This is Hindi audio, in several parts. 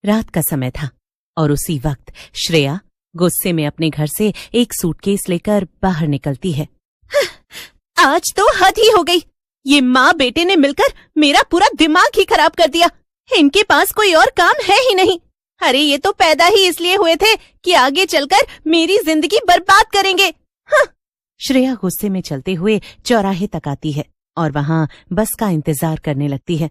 रात का समय था और उसी वक्त श्रेया गुस्से में अपने घर से एक सूटकेस लेकर बाहर निकलती है। आज तो हद ही हो गई। ये माँ बेटे ने मिलकर मेरा पूरा दिमाग ही खराब कर दिया। इनके पास कोई और काम है ही नहीं। अरे ये तो पैदा ही इसलिए हुए थे कि आगे चलकर मेरी जिंदगी बर्बाद करेंगे। श्रेया गुस्से में चलते हुए चौराहे तक आती है और वहां बस का इंतजार करने लगती है।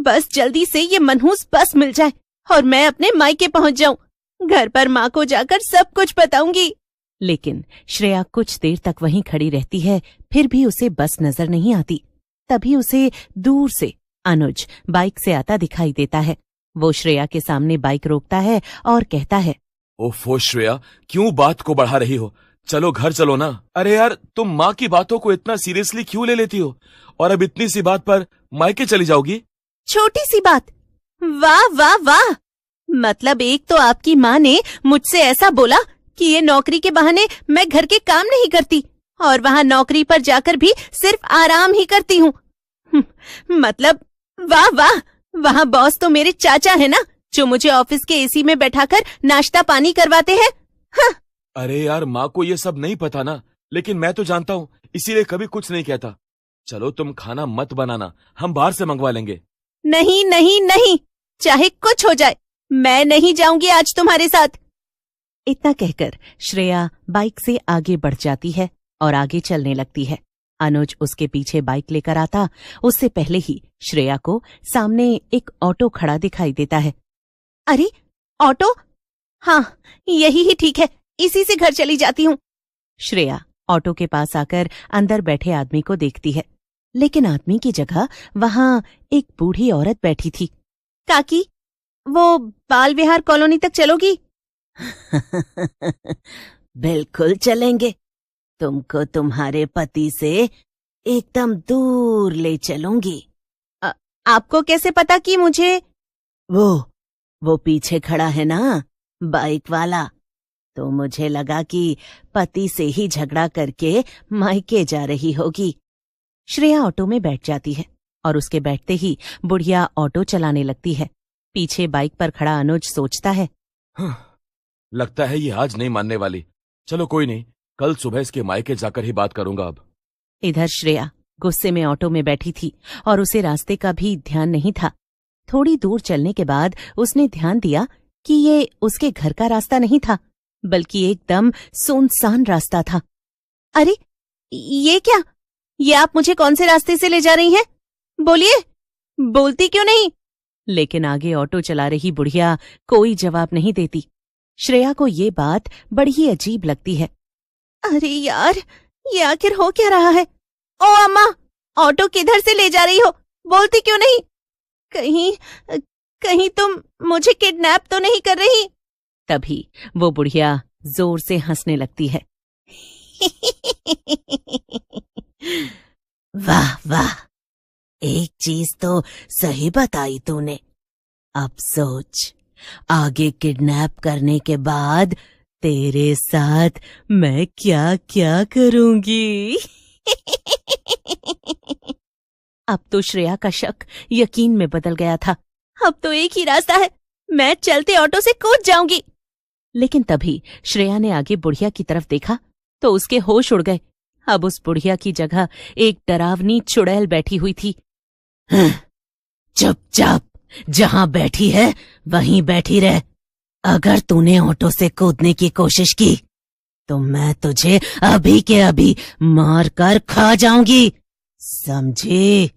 बस जल्दी से ये मनहूस बस मिल जाए और मैं अपने मायके पहुंच जाऊं। घर पर माँ को जाकर सब कुछ बताऊंगी। लेकिन श्रेया कुछ देर तक वहीं खड़ी रहती है, फिर भी उसे बस नजर नहीं आती। तभी उसे दूर से अनुज बाइक से आता दिखाई देता है। वो श्रेया के सामने बाइक रोकता है और कहता है, ओफो श्रेया, क्यों बात को बढ़ा रही हो? चलो घर चलो ना। अरे यार, तुम माँ की बातों को इतना सीरियसली क्यों ले लेती हो? और अब इतनी सी बात पर मायके चली जाओगी? छोटी सी बात? वाह वाह वाह। मतलब एक तो आपकी माँ ने मुझसे ऐसा बोला कि ये नौकरी के बहाने मैं घर के काम नहीं करती और वहाँ नौकरी पर जाकर भी सिर्फ आराम ही करती हूँ। मतलब वाह वाह। वहाँ बॉस तो मेरे चाचा है ना, जो मुझे ऑफिस के एसी में बैठाकर नाश्ता पानी करवाते हैं। अरे यार, माँ को ये सब नहीं पता ना, लेकिन मैं तो जानता हूँ, इसीलिए कभी कुछ नहीं कहता। चलो तुम खाना मत बनाना, हम बाहर से मंगवा लेंगे। नहीं नहीं नहीं, चाहे कुछ हो जाए, मैं नहीं जाऊंगी आज तुम्हारे साथ। इतना कहकर श्रेया बाइक से आगे बढ़ जाती है और आगे चलने लगती है। अनुज उसके पीछे बाइक लेकर आता उससे पहले ही श्रेया को सामने एक ऑटो खड़ा दिखाई देता है। अरे ऑटो? हाँ, यही ही ठीक है, इसी से घर चली जाती हूँ। श्रेया ऑटो के पास आकर अंदर बैठे आदमी को देखती है, लेकिन आदमी की जगह वहां एक बूढ़ी औरत बैठी थी। काकी, वो बाल विहार कॉलोनी तक चलोगी? बिल्कुल चलेंगे। तुमको तुम्हारे पति से एकदम दूर ले चलूंगी। आपको कैसे पता कि मुझे? वो पीछे खड़ा है ना, बाइक वाला, तो मुझे लगा कि पति से ही झगड़ा करके मायके जा रही होगी। श्रेया ऑटो में बैठ जाती है और उसके बैठते ही बुढ़िया ऑटो चलाने लगती है। पीछे बाइक पर खड़ा अनुज सोचता है, लगता है ये आज नहीं मानने वाली। चलो कोई नहीं, कल सुबह इसके मायके जाकर ही बात करूंगा अब। इधर श्रेया गुस्से में ऑटो में बैठी थी और उसे रास्ते का भी ध्यान नहीं था। थोड़ी दूर चलने के बाद उसने ध्यान दिया कि ये उसके घर का रास्ता नहीं था, बल्कि एकदम सुनसान रास्ता था। अरे ये क्या? ये आप मुझे कौन से रास्ते से ले जा रही हैं? बोलिए, बोलती क्यों नहीं? लेकिन आगे ऑटो चला रही बुढ़िया कोई जवाब नहीं देती। श्रेया को ये बात बड़ी ही अजीब लगती है। अरे यार, ये आखिर हो क्या रहा है? ओ अम्मा, ऑटो किधर से ले जा रही हो? बोलती क्यों नहीं? कहीं तुम मुझे किडनैप तो नहीं कर रही? तभी वो बुढ़िया जोर से हंसने लगती है। वाह वाह, एक चीज तो सही बताई तूने। अब सोच, आगे किडनैप करने के बाद तेरे साथ मैं क्या क्या करूंगी। अब तो श्रेया का शक यकीन में बदल गया था। अब तो एक ही रास्ता है, मैं चलते ऑटो से कूद जाऊंगी। लेकिन तभी श्रेया ने आगे बुढ़िया की तरफ देखा तो उसके होश उड़ गए। अब उस बुढ़िया की जगह एक डरावनी चुड़ैल बैठी हुई थी। चुपचाप जहां बैठी है वहीं बैठी रह। अगर तूने ऑटो से कूदने की कोशिश की तो मैं तुझे अभी के अभी मार कर खा जाऊंगी, समझी?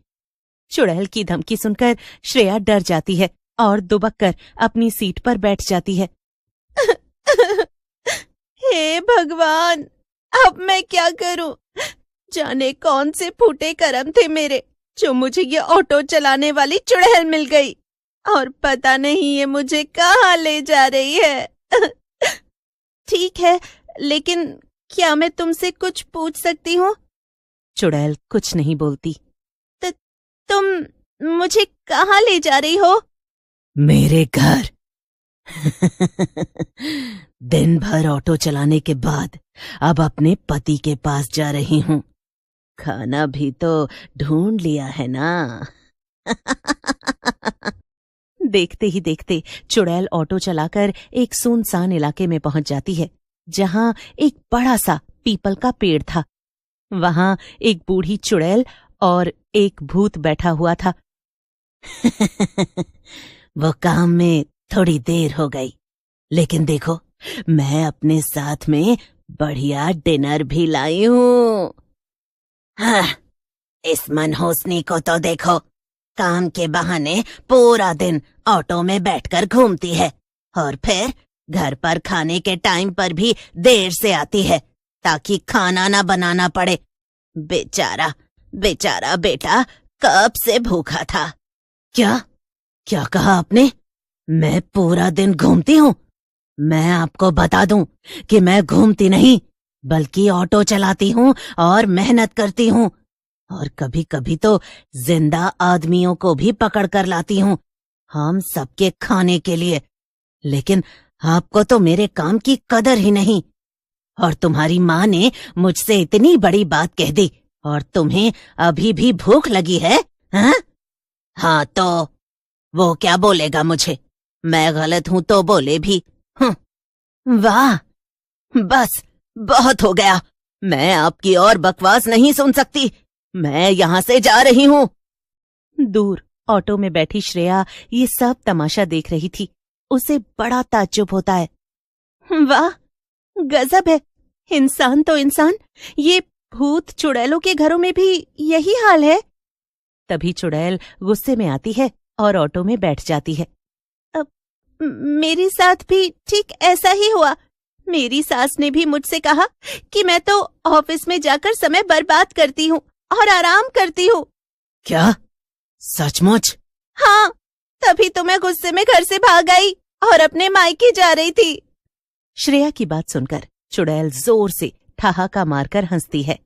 चुड़ैल की धमकी सुनकर श्रेया डर जाती है और दुबक कर अपनी सीट पर बैठ जाती है। हे भगवान, अब मैं क्या करूं? जाने कौन से फूटे कर्म थे मेरे, जो मुझे ये ऑटो चलाने वाली चुड़ैल मिल गई, और पता नहीं ये मुझे कहाँ ले जा रही है। ठीक है, लेकिन क्या मैं तुमसे कुछ पूछ सकती हूँ? चुड़ैल कुछ नहीं बोलती। तुम मुझे कहाँ ले जा रही हो? मेरे घर। दिन भर ऑटो चलाने के बाद अब अपने पति के पास जा रही हूँ। खाना भी तो ढूंढ लिया है ना। देखते ही देखते चुड़ैल ऑटो चलाकर एक सुनसान इलाके में पहुंच जाती है, जहां एक बड़ा सा पीपल का पेड़ था। वहां एक बूढ़ी चुड़ैल और एक भूत बैठा हुआ था। वो काम में थोड़ी देर हो गई, लेकिन देखो मैं अपने साथ में बढ़िया डिनर भी लाई हूँ। हाँ, इस मनहूसनी को तो देखो, काम के बहाने पूरा दिन ऑटो में बैठकर घूमती है और फिर घर पर खाने के टाइम पर भी देर से आती है ताकि खाना ना बनाना पड़े। बेचारा बेचारा बेटा कब से भूखा था। क्या क्या कहा आपने? मैं पूरा दिन घूमती हूँ? मैं आपको बता दूं कि मैं घूमती नहीं, बल्कि ऑटो चलाती हूँ और मेहनत करती हूँ, और कभी कभी तो जिंदा आदमियों को भी पकड़ कर लाती हूँ हम सबके खाने के लिए। लेकिन आपको तो मेरे काम की कदर ही नहीं, और तुम्हारी माँ ने मुझसे इतनी बड़ी बात कह दी और तुम्हें अभी भी भूख लगी है? हाँ? हाँ तो वो क्या बोलेगा मुझे? मैं गलत हूं तो बोले भी। वाह, बस बहुत हो गया। मैं आपकी और बकवास नहीं सुन सकती। मैं यहाँ से जा रही हूँ। दूर ऑटो में बैठी श्रेया ये सब तमाशा देख रही थी। उसे बड़ा ताज्जुब होता है। वाह, गजब है। इंसान तो इंसान, ये भूत चुड़ैलों के घरों में भी यही हाल है। तभी चुड़ैल गुस्से में आती है और ऑटो में बैठ जाती है। अब मेरे साथ भी ठीक ऐसा ही हुआ। मेरी सास ने भी मुझसे कहा कि मैं तो ऑफिस में जाकर समय बर्बाद करती हूँ और आराम करती हूँ। क्या? सचमुच? हाँ, तभी तो मैं गुस्से में घर से भाग आई और अपने मायके जा रही थी। श्रेया की बात सुनकर चुड़ैल जोर से ठहाका मारकर हंसती है।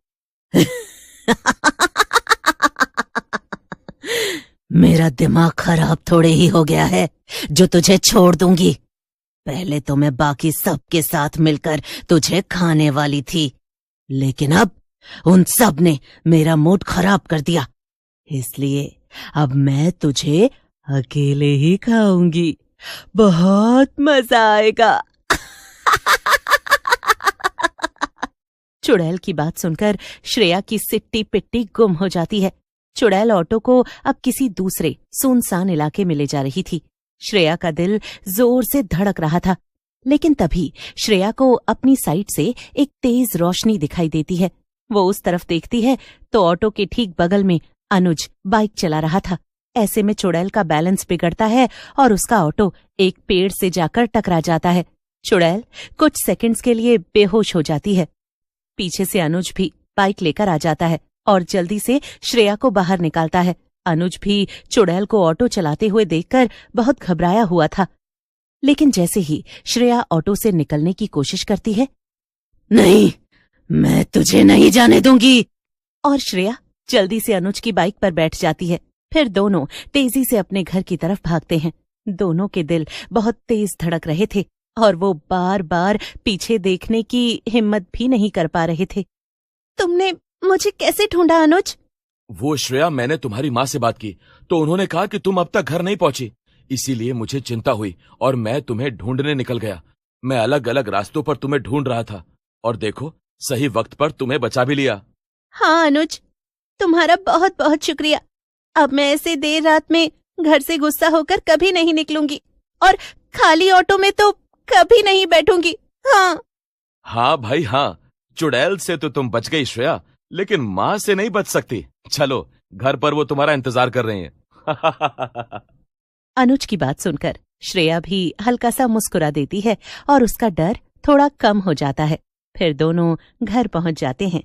मेरा दिमाग खराब थोड़े ही हो गया है जो तुझे छोड़ दूंगी। पहले तो मैं बाकी सबके साथ मिलकर तुझे खाने वाली थी, लेकिन अब उन सब ने मेरा मूड खराब कर दिया। इसलिए अब मैं तुझे अकेले ही खाऊंगी। बहुत मजा आएगा। चुड़ैल की बात सुनकर श्रेया की सिट्टी पिट्टी गुम हो जाती है। चुड़ैल ऑटो को अब किसी दूसरे सुनसान इलाके में ले जा रही थी। श्रेया का दिल जोर से धड़क रहा था, लेकिन तभी श्रेया को अपनी साइड से एक तेज रोशनी दिखाई देती है। वो उस तरफ देखती है तो ऑटो के ठीक बगल में अनुज बाइक चला रहा था। ऐसे में चुड़ैल का बैलेंस बिगड़ता है और उसका ऑटो एक पेड़ से जाकर टकरा जाता है। चुड़ैल कुछ सेकंड्स के लिए बेहोश हो जाती है। पीछे से अनुज भी बाइक लेकर आ जाता है और जल्दी से श्रेया को बाहर निकालता है। अनुज भी चुड़ैल को ऑटो चलाते हुए देखकर बहुत घबराया हुआ था, लेकिन जैसे ही श्रेया ऑटो से निकलने की कोशिश करती है, नहीं, मैं तुझे नहीं जाने दूंगी। और श्रेया जल्दी से अनुज की बाइक पर बैठ जाती है। फिर दोनों तेजी से अपने घर की तरफ भागते हैं। दोनों के दिल बहुत तेज धड़क रहे थे और वो बार बार पीछे देखने की हिम्मत भी नहीं कर पा रहे थे। तुमने मुझे कैसे ढूंढा अनुज? वो श्रेया, मैंने तुम्हारी माँ से बात की तो उन्होंने कहा कि तुम अब तक घर नहीं पहुंची, इसीलिए मुझे चिंता हुई और मैं तुम्हें ढूंढने निकल गया। मैं अलग अलग रास्तों पर तुम्हें ढूंढ रहा था और देखो सही वक्त पर तुम्हें बचा भी लिया। हाँ अनुज, तुम्हारा बहुत बहुत शुक्रिया। अब मैं ऐसे देर रात में घर से गुस्सा होकर कभी नहीं निकलूंगी और खाली ऑटो में तो कभी नहीं बैठूंगी। हाँ भाई हाँ, चुड़ैल से तो तुम बच गई श्रेया, लेकिन माँ से नहीं बच सकती। चलो घर पर वो तुम्हारा इंतजार कर रही हैं। अनुज की बात सुनकर श्रेया भी हल्का सा मुस्कुरा देती है और उसका डर थोड़ा कम हो जाता है। फिर दोनों घर पहुंच जाते हैं।